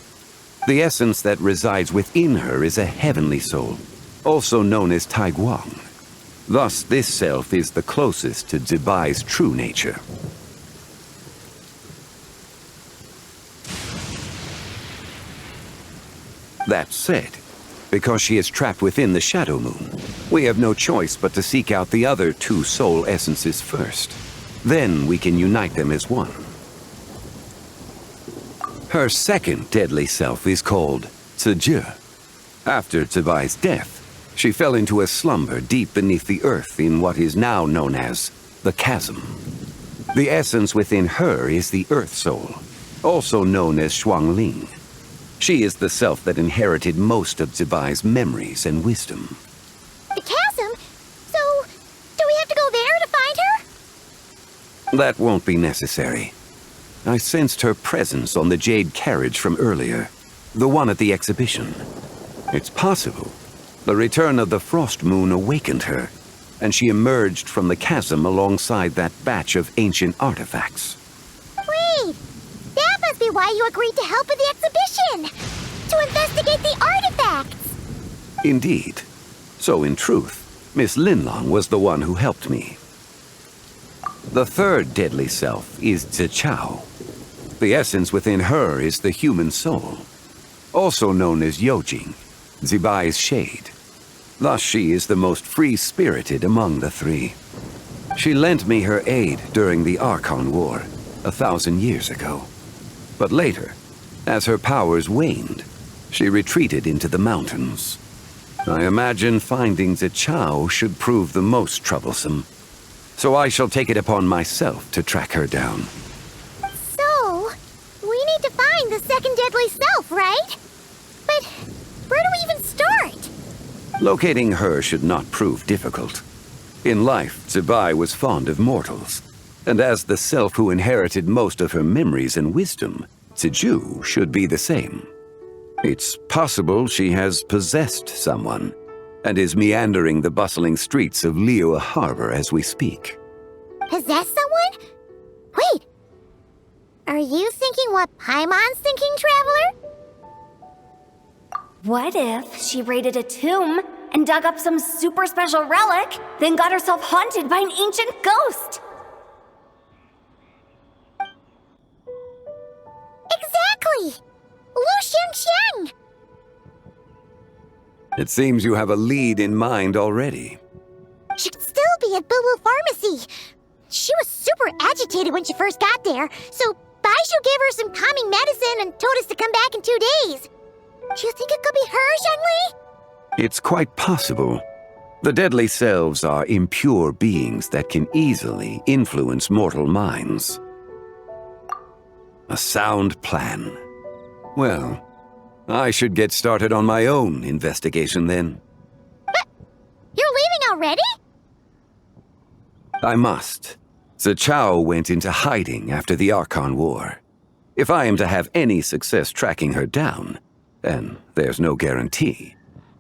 The essence that resides within her is a heavenly soul, also known as Taiguang. Thus, this self is the closest to Zibai's true nature. That said, because she is trapped within the Shadow Moon, we have no choice but to seek out the other 2 soul essences first. Then we can unite them as one. Her second deadly self is called Xigu. After Zibai's death, she fell into a slumber deep beneath the earth in what is now known as the Chasm. The essence within her is the Earth Soul, also known as Xuangling. She is the self that inherited most of Zibai's memories and wisdom. The chasm? So, do we have to go there to find her? That won't be necessary. I sensed her presence on the jade carriage from earlier, the one at the exhibition. It's possible the return of the Frost Moon awakened her, and she emerged from the chasm alongside that batch of ancient artifacts. Wait! That must be why you agreed to help with the exhibition! To investigate the artifacts! Indeed. So in truth, Miss Linlong was the one who helped me. The third deadly self is Zichao. The essence within her is the human soul, also known as Yojing, Zibai's shade. Thus she is the most free-spirited among the three. She lent me her aid during the Archon War 1,000 years ago. But later, as her powers waned, she retreated into the mountains. I imagine finding Zichao should prove the most troublesome. So I shall take it upon myself to track her down. So, we need to find the second deadly self, right? But where do we even start? Locating her should not prove difficult. In life, Zibai was fond of mortals, and as the self who inherited most of her memories and wisdom, Xigu should be the same. It's possible she has possessed someone, and is meandering the bustling streets of Liyue Harbor as we speak. Possess someone? Wait! Are you thinking what Paimon's thinking, Traveler? What if she raided a tomb and dug up some super special relic, then got herself haunted by an ancient ghost? Exactly! Lu Xiangxiang! It seems you have a lead in mind already. She could still be at Boo Boo Pharmacy. She was super agitated when she first got there, so Baishu gave her some calming medicine and told us to come back in 2 days. Do you think it could be her, Zhengli? It's quite possible. The deadly selves are impure beings that can easily influence mortal minds. A sound plan. Well, I should get started on my own investigation then. But you're leaving already? I must. Zichao went into hiding after the Archon War. If I am to have any success tracking her down, and there's no guarantee,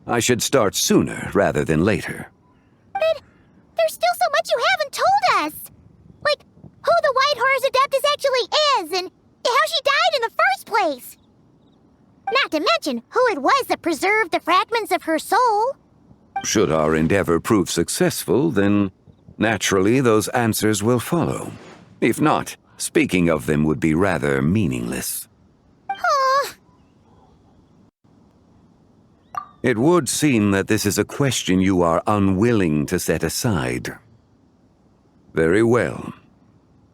I should start sooner rather than later. But there's still so much you haven't told us! Like, who the White Horse Adeptus actually is, and how she died in the first place! Not to mention who it was that preserved the fragments of her soul. Should our endeavor prove successful, then naturally those answers will follow. If not, speaking of them would be rather meaningless. It would seem that this is a question you are unwilling to set aside. Very well.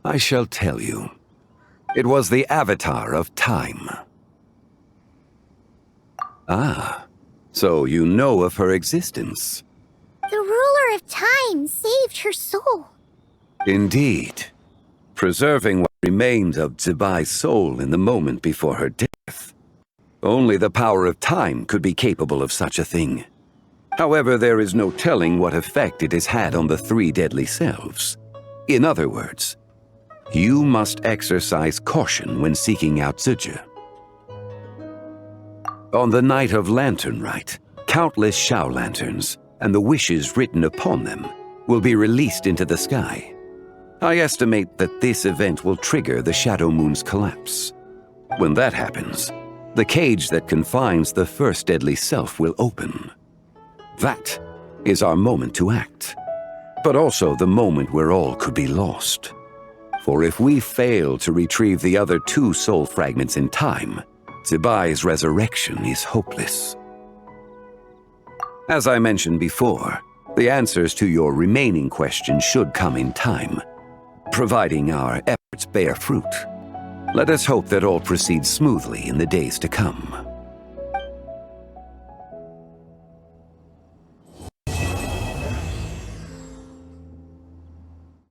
I shall tell you. It was the Avatar of Time. Ah, so you know of her existence. The ruler of time saved her soul. Indeed. Preserving what remains of Zibai's soul in the moment before her death. Only the power of time could be capable of such a thing. However, there is no telling what effect it has had on the three deadly selves. In other words, you must exercise caution when seeking out Zija. On the night of Lanternlit, countless Shao lanterns and the wishes written upon them will be released into the sky. I estimate that this event will trigger the Shadow Moon's collapse. When that happens, the cage that confines the first deadly self will open. That is our moment to act, but also the moment where all could be lost. For if we fail to retrieve the other two soul fragments in time, Zibai's resurrection is hopeless. As I mentioned before, the answers to your remaining questions should come in time, providing our efforts bear fruit. Let us hope that all proceeds smoothly in the days to come.